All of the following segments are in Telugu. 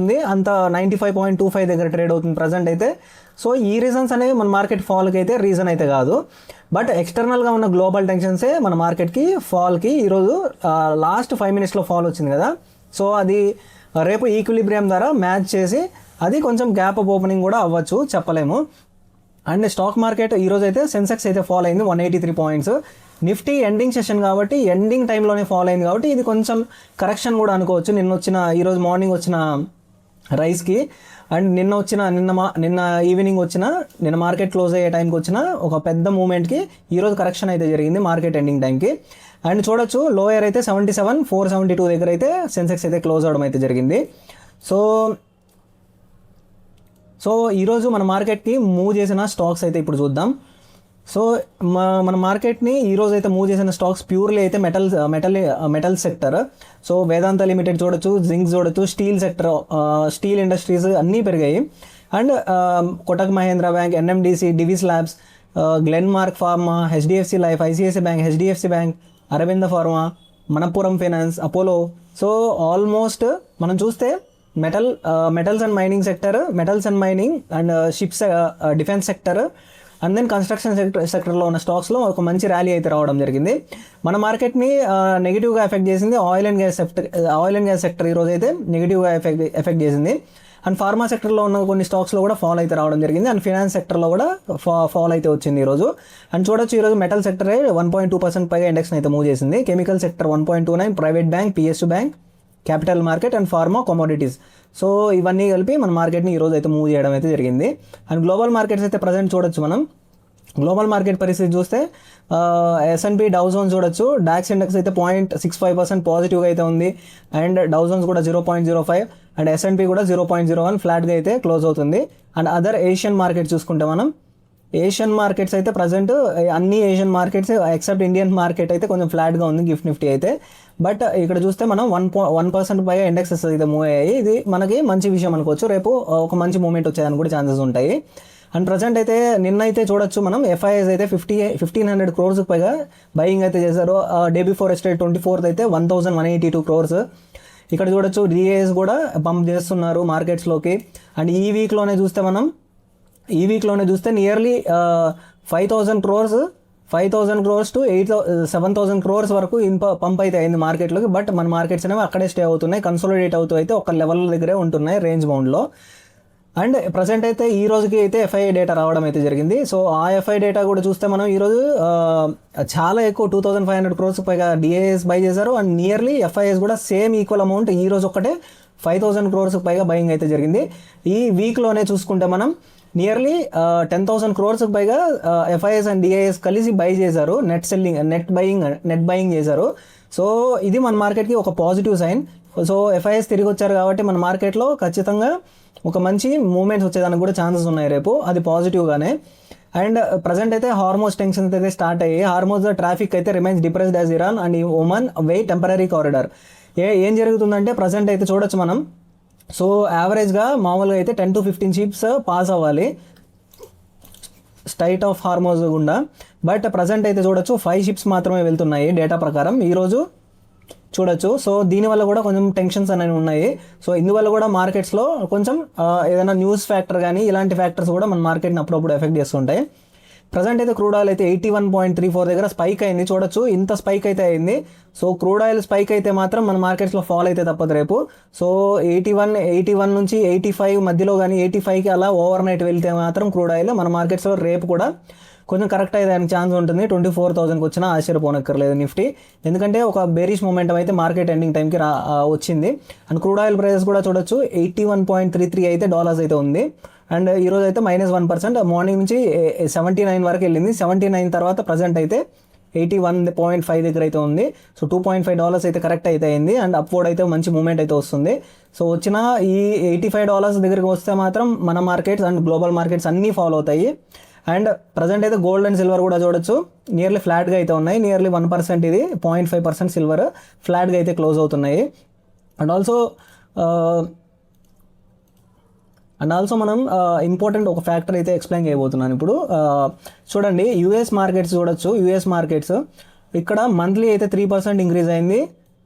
ఉంది, అంత 95.25 దగ్గర ట్రేడ్ అవుతుంది ప్రజెంట్ అయితే. సో ఈ రీజన్స్ అనేవి మన మార్కెట్ ఫాల్కి అయితే రీజన్ అయితే కాదు, బట్ ఎక్స్టర్నల్గా ఉన్న గ్లోబల్ టెన్షన్సే మన మార్కెట్కి ఫాల్కి ఈరోజు లాస్ట్ 5 మినిట్స్లో ఫాల్ వచ్చింది కదా. సో అది రేపు ఈక్విలిబ్రియం ద్వారా మ్యాచ్ చేసి అది కొంచెం గ్యాప్ అప్ ఓపెనింగ్ కూడా అవ్వచ్చు, చెప్పలేము. అండ్ స్టాక్ మార్కెట్ ఈరోజు అయితే సెన్సెక్స్ అయితే ఫాల్ అయింది 183 పాయింట్స్. నిఫ్టీ ఎండింగ్ సెషన్ కాబట్టి ఎండింగ్ టైంలోనే ఫాల్ అయింది కాబట్టి ఇది కొంచెం కరెక్షన్ కూడా అనుకోవచ్చు. ఈరోజు మార్నింగ్ వచ్చిన రైస్కి అండ్ నిన్న ఈవినింగ్ నిన్న మార్కెట్ క్లోజ్ అయ్యే టైంకి వచ్చిన ఒక పెద్ద మూమెంట్కి ఈరోజు కరెక్షన్ అయితే జరిగింది మార్కెట్ ఎండింగ్ టైంకి. అండ్ చూడొచ్చు లోయర్ అయితే 77,472 దగ్గర అయితే సెన్సెక్స్ అయితే క్లోజ్ అవడం అయితే జరిగింది. సో ఈరోజు మన మార్కెట్కి మూవ్ చేసిన స్టాక్స్ అయితే ఇప్పుడు చూద్దాం. సో మన మార్కెట్ని ఈరోజు అయితే మూవ్ చేసిన స్టాక్స్ ప్యూర్లీ అయితే metal sector. So Vedanta limited చూడొచ్చు, జింక్ చూడొచ్చు, స్టీల్ సెక్టర్, స్టీల్ ఇండస్ట్రీస్ అన్నీ పెరిగాయి. And Kotak Mahindra bank, NMDC, Divi's labs, Glenmark pharma, HDFC life, ICICI bank, HDFC bank, Aurobindo pharma, Manappuram finance, Apollo. So almost మనం చూస్తే metals and mining sector, metals and mining and ships, defence sector and then construction సెక్టర్లో ఉన్న స్టాక్స్లో ఒక మంచి ర్యాలీ అయితే రావడం జరిగింది. మన మార్కెట్ని నెగిటివ్గా ఎఫెక్ట్ చేసింది ఆయిల్ అండ్ గ్యాస్ సెక్టర్ ఈరోజు అయితే నెగిటివ్గా ఎఫెక్ట్ చేసింది. అండ్ ఫార్మా సెక్టర్లో ఉన్న కొన్ని స్టాక్స్లో కూడా ఫాల్ అయితే రావడం జరిగింది. అండ్ ఫినాన్స్ సెక్టర్లో కూడా ఫాల్ అయితే వచ్చింది ఈరోజు. అండ్ చూడొచ్చు ఈరోజు మెటల్ సెక్టర్ 1.2% పైగా ఇండెక్స్ని అయితే మూవ్ చేసింది. Chemical sector 1.29, private bank, PSU bank, capital market and pharma commodities. So ఇవన్నీ కలిపి మన మార్కెట్ని ఈరోజు అయితే మూవ్ చేయడం అయితే జరిగింది. అండ్ గ్లోబల్ మార్కెట్స్ అయితే ప్రజెంట్ చూడొచ్చు మనం. గ్లోబల్ మార్కెట్ పరిస్థితి చూస్తే S&P డౌ జోన్స్ చూడొచ్చు, డాక్స్ ఇండెక్స్ అయితే 0.65% పాజిటివ్గా అయితే ఉంది. అండ్ డౌ జోన్స్ కూడా 0.05 అండ్ S&P కూడా 0.01 ఫ్లాట్గా అయితే క్లోజ్ అవుతుంది. అండ్ అదర్ ఏషియన్ మార్కెట్ చూసుకుంటే మనం ఏషియన్ మార్కెట్స్ అయితే ప్రజెంట్ అన్ని Asian markets except Indian market అయితే కొంచెం ఫ్లాట్గా ఉంది, గిఫ్ట్ నిఫ్టీ అయితే. బట్ ఇక్కడ చూస్తే మనం 1% పైగా ఇండెక్సెస్ అయితే మూవ్ అయ్యాయి. ఇది మనకి మంచి విషయం అనుకోవచ్చు, రేపు ఒక మంచి మూమెంట్ వచ్చేదానికి కూడా ఛాన్సెస్ ఉంటాయి. అండ్ ప్రజెంట్ అయితే నిన్నైతే చూడొచ్చు మనం FIIs అయితే 1,500 crores పైగా బయింగ్ అయితే చేశారు. డే బిఫోర్ ఎస్టర్డే 24th అయితే 1,182 crores. ఇక్కడ చూడొచ్చు DAs కూడా పంప్ చేస్తున్నారు మార్కెట్స్లోకి. అండ్ ఈ వీక్లోనే చూస్తే నియర్లీ 5,000 crores to 7,000 crores వరకు పంప్ అయితే అయింది మార్కెట్లోకి. బట్ మన మార్కెట్స్ అనేవి అక్కడే స్టే అవుతున్నాయి, కన్సోలిడేట్ అవుతూ అయితే ఒక లెవెల్ దగ్గరే ఉంటున్నాయి రేంజ్ బౌండ్లో. అండ్ ప్రజెంట్ అయితే ఈ రోజుకి అయితే FII డేటా రావడం అయితే జరిగింది. సో ఆ FII డేటా కూడా చూస్తే మనం ఈరోజు చాలా ఎక్కువ 2,500 crores పైగా DAs బై చేశారు. అండ్ నియర్లీ FIIs కూడా సేమ్ ఈక్వల్ అమౌంట్ ఈ రోజు ఒకటే 5,000 crores పైగా బయింగ్ అయితే జరిగింది. ఈ వీక్లోనే చూసుకుంటే మనం నియర్లీ 10,000 crores పైగా FIIs అండ్ DIs కలిసి బై చేశారు, నెట్ బయింగ్ చేశారు. సో ఇది మన మార్కెట్కి ఒక పాజిటివ్ సైన్. సో FIIs తిరిగి వచ్చారు కాబట్టి మన మార్కెట్లో ఖచ్చితంగా ఒక మంచి మూమెంట్స్ వచ్చేదానికి కూడా ఛాన్సెస్ ఉన్నాయి రేపు, అది పాజిటివ్గానే. అండ్ ప్రజెంట్ అయితే హార్మోస్ టెన్షన్స్ అయితే స్టార్ట్ అయ్యాయి. హార్మోస్ ట్రాఫిక్ అయితే remains depressed as Iran and Oman weigh temporary corridor. ఏం జరుగుతుందంటే ప్రజెంట్ అయితే చూడొచ్చు మనం. సో యావరేజ్గా మామూలుగా అయితే 10 to 15 షిప్స్ పాస్ అవ్వాలి స్ట్రైట్ ఆఫ్ హార్మోస్ గుండా. బట్ ప్రజెంట్ అయితే చూడొచ్చు 5 షిప్స్ మాత్రమే వెళ్తున్నాయి డేటా ప్రకారం ఈరోజు చూడొచ్చు. సో దీనివల్ల కూడా కొంచెం టెన్షన్స్ అనేవి ఉన్నాయి. సో ఇందువల్ల కూడా మార్కెట్స్లో కొంచెం ఏదైనా న్యూస్ ఫ్యాక్టర్ కానీ ఇలాంటి ఫ్యాక్టర్స్ కూడా మన మార్కెట్ని అప్పుడప్పుడు ఎఫెక్ట్ చేస్తుంటాయి. ప్రజెంట్ అయితే క్రూడ్ ఆయిల్ అయితే 81.34 దగ్గర స్పైక్ అయింది. చూడొచ్చు ఇంత స్పైక్ అయితే అయింది. సో క్రూడ్ ఆయిల్ స్పైక్ అయితే మాత్రం మన మార్కెట్స్లో ఫాల్ అయితే తప్పదు రేపు. సో 81 నుంచి 85 మధ్యలో కానీ 85కి అలా ఓవర్ నైట్ వెళ్తే మాత్రం క్రూడ్ ఆయిల్ మన మార్కెట్స్లో రేపు కూడా కొంచెం కరెక్ట్ అయ్యేదానికి ఛాన్స్ ఉంటుంది. 24,000కి వచ్చినా ఆశ్చర్యపోనక్కర్లేదు నిఫ్టీ, ఎందుకంటే ఒక బేరిష్ మొమెంటం అయితే మార్కెట్ ఎండింగ్ టైంకి వచ్చింది. అండ్ క్రూడ్ ఆయిల్ ప్రైసెస్ కూడా చూడొచ్చు 81.33 అయితే డాలర్స్ అయితే ఉంది. అండ్ ఈరోజు అయితే -1%, మార్నింగ్ నుంచి 79 వరకు వెళ్ళింది. 79 తర్వాత ప్రజెంట్ అయితే 81.5 దగ్గర అయితే ఉంది. సో $2.5 అయితే కరెక్ట్ అయితే అయింది. అండ్ అప్వర్డ్ అయితే మంచి మూమెంట్ అయితే వస్తుంది. సో వచ్చిన ఈ $85 దగ్గరికి వస్తే మాత్రం మన మార్కెట్స్ అండ్ గ్లోబల్ మార్కెట్స్ అన్నీ ఫాలో అవుతాయి. అండ్ ప్రజెంట్ అయితే గోల్డ్ అండ్ సిల్వర్ కూడా చూడొచ్చు నియర్లీ ఫ్లాట్గా అయితే ఉన్నాయి. నియర్లీ 1%, ఇది 0.5% సిల్వర్ ఫ్లాట్గా అయితే క్లోజ్ అవుతున్నాయి. అండ్ ఆల్సో మనం ఇంపార్టెంట్ ఒక ఫ్యాక్టర్ అయితే ఎక్స్ప్లెయిన్ చేయబోతున్నాను ఇప్పుడు. చూడండి యూఎస్ మార్కెట్స్ చూడొచ్చు. యూఎస్ మార్కెట్స్ ఇక్కడ మంత్లీ అయితే 3% ఇంక్రీజ్ అయింది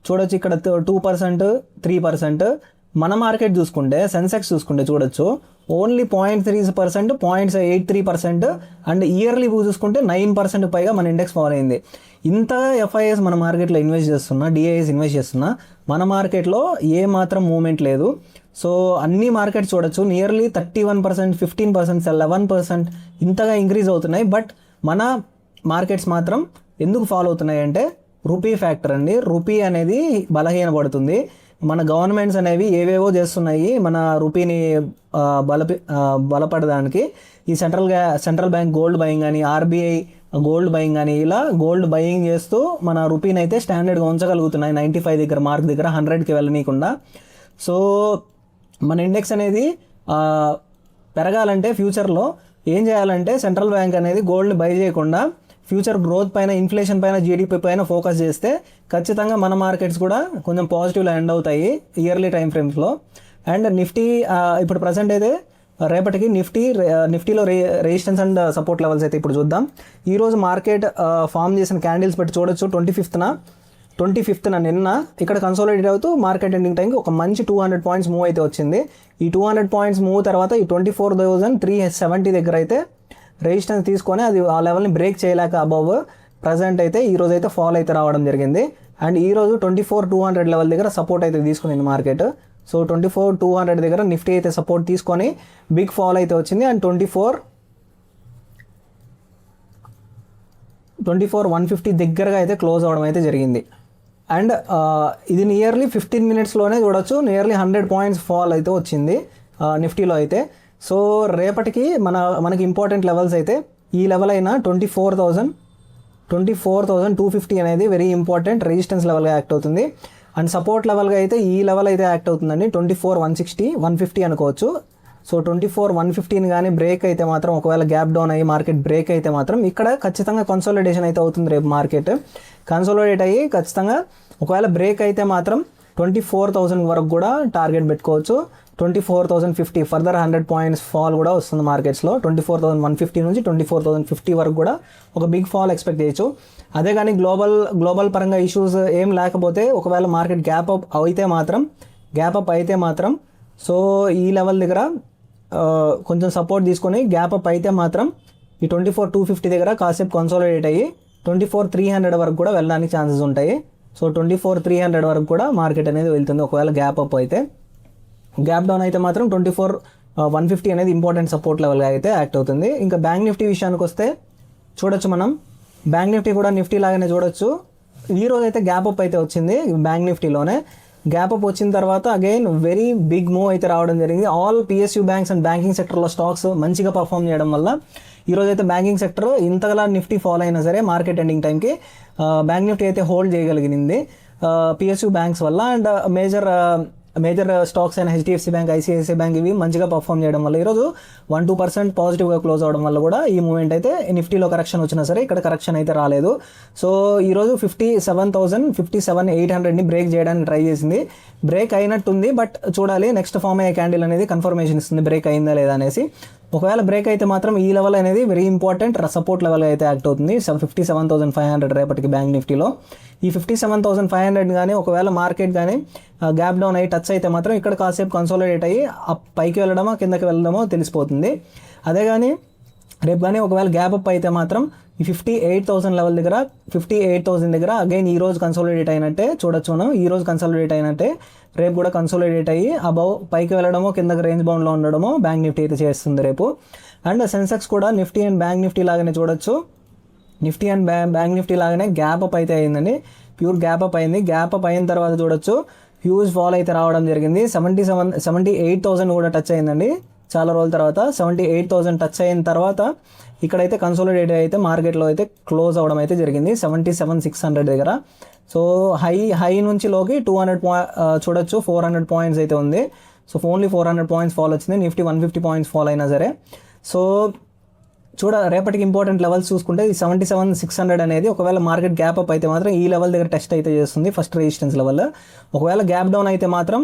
చూడొచ్చు. ఇక్కడ 2%, 3%, మన మార్కెట్ చూసుకుంటే సెన్సెక్స్ చూసుకుంటే చూడొచ్చు ఓన్లీ 0.3%, 0.83%, అండ్ ఇయర్లీ చూసుకుంటే 9% పైగా మన ఇండెక్స్ ఫాల్ అయింది. ఇంతగా ఎఫ్ఐఎస్ మన మార్కెట్లో ఇన్వెస్ట్ చేస్తున్నా, డిఐఎస్ ఇన్వెస్ట్ చేస్తున్నా, మన మార్కెట్లో ఏ మాత్రం మూమెంట్ లేదు. సో అన్ని మార్కెట్స్ చూడొచ్చు నియర్లీ 31%, 15%, 11% ఇంతగా ఇంక్రీజ్ అవుతున్నాయి. బట్ మన మార్కెట్స్ మాత్రం ఎందుకు ఫాలో అవుతున్నాయి అంటే రూపీ ఫ్యాక్టర్ అండి. రూపీ అనేది బలహీనపడుతుంది. మన గవర్నమెంట్స్ అనేవి ఏవేవో చేస్తున్నాయి మన రూపీని బలపడడానికి. ఈ సెంట్రల్ బ్యాంక్ గోల్డ్ బయింగ్ కానీ, ఆర్బీఐ గోల్డ్ బయింగ్ కానీ, ఇలా గోల్డ్ బయింగ్ చేస్తూ మన రూపీని అయితే స్టాండర్డ్గా ఉంచగలుగుతున్నాయి 95 దగ్గర, మార్క్ దగ్గర 100కి వెళ్ళనీయకుండా. సో మన ఇండెక్స్ అనేది పెరగాలంటే ఫ్యూచర్లో ఏం చేయాలంటే సెంట్రల్ బ్యాంక్ అనేది గోల్డ్ని బై చేయకుండా ఫ్యూచర్ గ్రోత్ పైన, ఇన్ఫ్లేషన్ పైన, జీడిపి పైన ఫోకస్ చేస్తే ఖచ్చితంగా మన మార్కెట్స్ కూడా కొంచెం పాజిటివ్లో ఎండ్ అవుతాయి ఇయర్లీ టైం ఫ్రేమ్స్లో. అండ్ నిఫ్టీ ఇప్పుడు ప్రజెంట్ అయితే రేపటికి నిఫ్టీలో రెసిస్టెన్స్ అండ్ సపోర్ట్ లెవెల్స్ అయితే ఇప్పుడు చూద్దాం. ఈరోజు మార్కెట్ ఫామ్ చేసిన క్యాండిల్స్ బట్టి చూడొచ్చు 25th నిన్న ఇక్కడ కన్సాలిడేట్ అవుతూ మార్కెట్ ఎండింగ్ టైంకి ఒక మంచి 200 పాయింట్స్ మూవ్ అయితే వచ్చింది. ఈ 200 పాయింట్స్ మూవ్ తర్వాత ఈ 24,370 దగ్గర అయితే రెసిస్టెన్స్ తీసుకొని అది ఆ లెవెల్ని బ్రేక్ చేయలేక అబవ్ ప్రజెంట్ అయితే ఈరోజు అయితే ఫాల్ అయితే రావడం జరిగింది. అండ్ ఈరోజు 24,200 లెవెల్ దగ్గర సపోర్ట్ అయితే తీసుకునింది మార్కెట్. సో 24,200 దగ్గర నిఫ్టీ అయితే సపోర్ట్ తీసుకొని బిగ్ ఫాల్ అయితే వచ్చింది. అండ్ 24,150 దగ్గరగా అయితే క్లోజ్ అవ్వడం అయితే జరిగింది. అండ్ ఇది నియర్లీ 15 మినిట్స్లోనే చూడొచ్చు నియర్లీ 100 పాయింట్స్ ఫాల్ అయితే వచ్చింది నిఫ్టీలో అయితే. సో రేపటికి మనకి ఇంపార్టెంట్ లెవెల్స్ అయితే ఈ లెవెల్ అయినా 24,250 అనేది వెరీ ఇంపార్టెంట్ రెసిస్టెన్స్ లెవెల్గా యాక్ట్ అవుతుంది. అండ్ సపోర్ట్ లెవెల్గా అయితే ఈ లెవెల్ అయితే యాక్ట్ అవుతుందండి 24,160, 150 అనుకోవచ్చు. సో 24,115 కానీ బ్రేక్ అయితే మాత్రం, ఒకవేళ గ్యాప్ డౌన్ అయ్యి మార్కెట్ బ్రేక్ అయితే మాత్రం ఇక్కడ ఖచ్చితంగా కన్సాలిడేషన్ అయితే అవుతుంది. రేపు మార్కెట్ కన్సాలిడేట్ అయ్యి ఖచ్చితంగా ఒకవేళ బ్రేక్ అయితే మాత్రం 24,000 వరకు కూడా టార్గెట్ పెట్టుకోవచ్చు. 24,050 ఫర్దర్ 100 పాయింట్స్ ఫాల్ కూడా వస్తుంది మార్కెట్స్లో. 24,150 నుంచి 24,050 వరకు కూడా ఒక బిగ్ ఫాల్ ఎక్స్పెక్ట్ చేయొచ్చు. అదే కానీ గ్లోబల్ పరంగా ఇష్యూస్ ఏం లేకపోతే ఒకవేళ మార్కెట్ గ్యాప్ అప్ అయితే మాత్రం సో ఈ లెవెల్ దగ్గర కొంచెం సపోర్ట్ తీసుకొని గ్యాప్ అప్ అయితే మాత్రం ఈ 24,250 దగ్గర కాసేపు కన్సాలిడేట్ అయ్యి 24,300 వరకు కూడా వెళ్ళడానికి ఛాన్సెస్ ఉంటాయి. సో 24,300 వరకు కూడా మార్కెట్ అనేది వెళ్తుంది ఒకవేళ గ్యాప్ అప్ అయితే. గ్యాప్ డౌన్ అయితే మాత్రం 24,150 అనేది ఇంపార్టెంట్ సపోర్ట్ లెవెల్గా అయితే యాక్ట్ అవుతుంది. ఇంకా బ్యాంక్ నిఫ్టీ విషయానికి వస్తే చూడొచ్చు మనం బ్యాంక్ నిఫ్టీ కూడా నిఫ్టీ లాగానే చూడొచ్చు. ఈరోజు అయితే గ్యాప్ అప్ అయితే వచ్చింది బ్యాంక్ నిఫ్టీలోనే. గ్యాప్ అప్ వచ్చిన తర్వాత అగైన్ వెరీ బిగ్ మూవ్ అయితే రావడం జరిగింది. All PSU banks and banking సెక్టర్లో స్టాక్స్ మంచిగా పర్ఫామ్ చేయడం వల్ల ఈరోజు అయితే బ్యాంకింగ్ సెక్టర్ ఇంతగా నిఫ్టీ ఫాల్ అయినా సరే మార్కెట్ ఎండింగ్ టైంకి బ్యాంక్ నిఫ్టీ అయితే హోల్డ్ చేయగలిగింది పిఎస్యూ బ్యాంక్స్ వల్ల. అండ్ మేజర్ స్టాక్స్ అయిన హెచ్డిఎఫ్సి బ్యాంక్, ఐసిఐసిఐ బ్యాంక్ ఇవి మంచిగా పర్ఫామ్ చేయడం వల్ల ఈరోజు 1-2% పాజిటివ్గా క్లోజ్ అవడం వల్ల కూడా ఈ మూమెంట్ అయితే నిఫ్టీలో కరెక్షన్ వచ్చినా సరే ఇక్కడ కరెక్షన్ అయితే రాలేదు. సో ఈరోజు 57,800ని బ్రేక్ చేయడానికి ట్రై చేసింది. బ్రేక్ అయినట్టుంది, బట్ చూడాలి నెక్స్ట్ ఫామ్ అయ్యే క్యాండిల్ అనేది కన్ఫర్మేషన్ ఇస్తుంది బ్రేక్ అయిందా లేదా అనేసి. ఒకవేళ బ్రేక్ అయితే మాత్రం ఈ లెవెల్ అనేది వెరీ ఇంపార్టెంట్ సపోర్ట్ లెవెల్ అయితే యాక్ట్ అవుతుంది. 57,500 రేపటికి బ్యాంక్ నిఫ్టీలో. ఈ 57,500 కానీ ఒకవేళ మార్కెట్ కానీ గ్యాప్ డౌన్ అయ్యి టచ్ అయితే మాత్రం ఇక్కడ కాసేపు కన్సాలిడేట్ అయ్యి పైకి వెళ్ళడమో కిందకి వెళ్ళడమో తెలిసిపోతుంది. అదే కానీ రేపు కానీ ఒకవేళ గ్యాప్ అప్ అయితే మాత్రం ఈ 58,000 లెవెల్ దగ్గర 58,000 దగ్గర అగైన్ ఈ రోజు కన్సాలిడేట్ అయినట్టే చూడొచ్చు మనం. ఈ రోజు కన్సాలిడేట్ అయినట్టే రేపు కూడా కన్సాలిడేట్ అయ్యి అబౌవ్ పైకి వెళ్ళడమో కిందకి రేంజ్ బౌండ్లో ఉండడమో బ్యాంక్ నిఫ్టీ అయితే చేస్తుంది రేపు. అండ్ సెన్సెక్స్ కూడా నిఫ్టీ అండ్ బ్యాంక్ నిఫ్టీ లాగానే చూడొచ్చు. నిఫ్టీ అండ్ బ్యాంక్ నిఫ్టీ లాగానే గ్యాప్ అప్ అయితే అయిందండి. ప్యూర్ గ్యాప్ అప్ అయింది. గ్యాప్ అప్ అయిన తర్వాత చూడొచ్చు హ్యూజ్ ఫాల్ అయితే రావడం జరిగింది. 78,000 కూడా టచ్ అయిందండి చాలా రోజుల తర్వాత. 78,000 టచ్ అయిన తర్వాత ఇక్కడైతే కన్సాలిడేట్ అయితే మార్కెట్లో అయితే క్లోజ్ అవ్వడం అయితే జరిగింది 77,600 దగ్గర. సో హై నుంచి లోకి 200 చూడొచ్చు 400 పాయింట్స్ అయితే ఉంది. సో ఓన్లీ 400 పాయింట్స్ ఫాల్ వచ్చింది. నిఫ్టీ 150 పాయింట్స్ ఫాల్ అయినా సరే. సో రేపటికి ఇంపార్టెంట్ లెవెల్స్ చూసుకుంటే ఈ 77,600 అనేది ఒకవేళ మార్కెట్ గ్యాప్ అప్ అయితే మాత్రం ఈ లెవెల్ దగ్గర టెస్ట్ అయితే చేస్తుంది ఫస్ట్ రెసిస్టెన్స్ లెవెల్. ఒకవేళ గ్యాప్ డౌన్ అయితే మాత్రం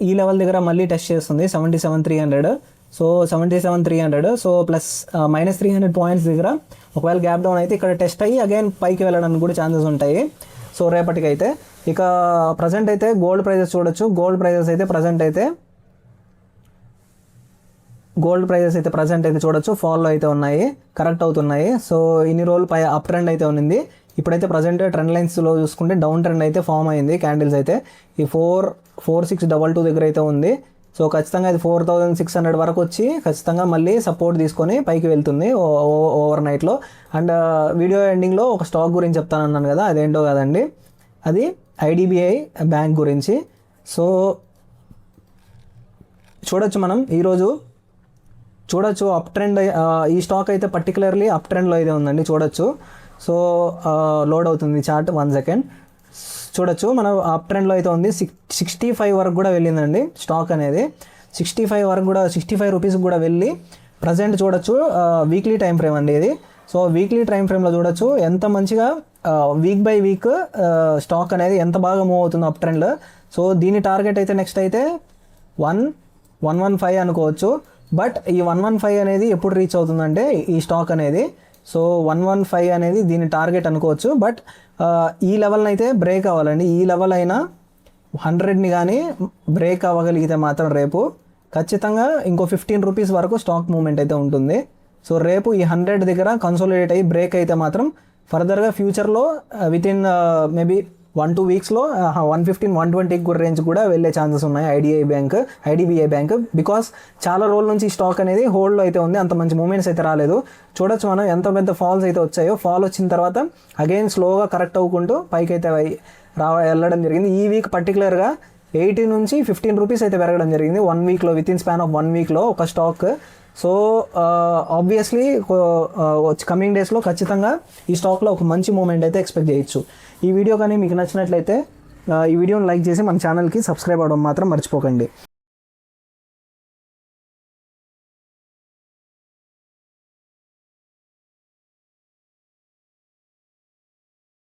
ఈ లెవెల్ దగ్గర మళ్ళీ టెస్ట్ చేస్తుంది 77,300. సో 77,300 సో ప్లస్ -300 పాయింట్స్ దగ్గర ఒకవేళ గ్యాప్ డౌన్ అయితే ఇక్కడ టెస్ట్ అయ్యి అగైన్ పైకి వెళ్ళడానికి కూడా ఛాన్సెస్ ఉంటాయి. సో రేపటికైతే ఇక ప్రజెంట్ అయితే గోల్డ్ ప్రైజెస్ చూడొచ్చు. గోల్డ్ ప్రైజెస్ అయితే ప్రజెంట్ అయితే చూడొచ్చు ఫాల్లో అయితే ఉన్నాయి, కరెక్ట్ అవుతున్నాయి. సో ఇన్ని రోజులు అప్ ట్రెండ్ అయితే ఉంది. ఇప్పుడైతే ప్రజెంట్ ట్రెండ్ లైన్స్లో చూసుకుంటే డౌన్ ట్రెండ్ అయితే ఫామ్ అయింది. క్యాండిల్స్ అయితే ఈ 4622 దగ్గర అయితే ఉంది. సో ఖచ్చితంగా ఇది 4600 వరకు వచ్చి ఖచ్చితంగా మళ్ళీ సపోర్ట్ తీసుకొని పైకి వెళ్తుంది ఓవర్ నైట్లో. అండ్ వీడియో ఎండింగ్లో ఒక స్టాక్ గురించి చెప్తానన్నాను కదా, అదేంటో కదండి, అది ఐడిబిఐ బ్యాంక్ గురించి. సో చూడొచ్చు మనం ఈరోజు అప్ ట్రెండ్, ఈ స్టాక్ అయితే పర్టికులర్లీ అప్ ట్రెండ్లో అయితే ఉందండి చూడొచ్చు. సో లోడ్ అవుతుంది చార్ట్, 1 సెకండ్. చూడొచ్చు మనం అప్ ట్రెండ్లో అయితే ఉంది. 65 వరకు కూడా వెళ్ళిందండి స్టాక్ అనేది. 65 వరకు కూడా, 65 రూపీస్కి కూడా వెళ్ళి ప్రజెంట్ చూడొచ్చు వీక్లీ టైం ఫ్రేమ్ అండి ఇది. సో వీక్లీ టైం ఫ్రేమ్లో చూడొచ్చు ఎంత మంచిగా వీక్ బై వీక్ స్టాక్ అనేది ఎంత బాగా మూవ్ అవుతుంది అప్ ట్రెండ్లో. సో దీని టార్గెట్ అయితే నెక్స్ట్ అయితే 115 అనుకోవచ్చు. బట్ ఈ 115 అనేది ఎప్పుడు రీచ్ అవుతుందంటే ఈ స్టాక్ అనేది, సో 115 అనేది దీని టార్గెట్ అనుకోవచ్చు. బట్ ఈ లెవెల్ని అయితే బ్రేక్ అవ్వాలండి. ఈ లెవెల్ అయినా 100ని కానీ బ్రేక్ అవ్వగలిగితే మాత్రం రేపు ఖచ్చితంగా ఇంకో 15 రూపీస్ వరకు స్టాక్ మూవ్మెంట్ అయితే ఉంటుంది. సో రేపు ఈ 100 దగ్గర కన్సోలిడేట్ అయ్యి బ్రేక్ అయితే మాత్రం ఫర్దర్గా ఫ్యూచర్లో వితిన్ మేబీ 1-2 వీక్స్లో 115-120 కూడా రేంజ్ కూడా వెళ్ళే ఛాన్సెస్ ఉన్నాయి ఐడిబిఐ బ్యాంక్. బికాస్ చాలా రోజుల నుంచి ఈ స్టాక్ అనేది హోల్డ్లో అయితే ఉంది, అంత మంచి మూమెంట్స్ అయితే రాలేదు. చూడొచ్చు మనం ఎంత పెద్ద ఫాల్స్ అయితే వచ్చాయో. ఫాల్ వచ్చిన తర్వాత అగైన్ స్లోగా కరెక్ట్ అవ్వుకుంటూ పైకి అయితే వెళ్ళడం జరిగింది. ఈ వీక్ పర్టికులర్గా 80 నుంచి 15 రూపీస్ అయితే పెరగడం జరిగింది 1 వీక్లో, వితిన్ స్పాన్ ఆఫ్ 1 వీక్లో ఒక స్టాక్. సో ఆబ్వియస్లీ కమింగ్ డేస్లో ఖచ్చితంగా ఈ స్టాక్లో ఒక మంచి మూమెంట్ అయితే ఎక్స్పెక్ట్ చేయొచ్చు. ఈ వీడియో కానీ మీకు నచ్చినట్లయితే ఈ వీడియోని లైక్ చేసి మన ఛానల్కి సబ్స్క్రైబ్ అవ్వడం మాత్రం మర్చిపోకండి.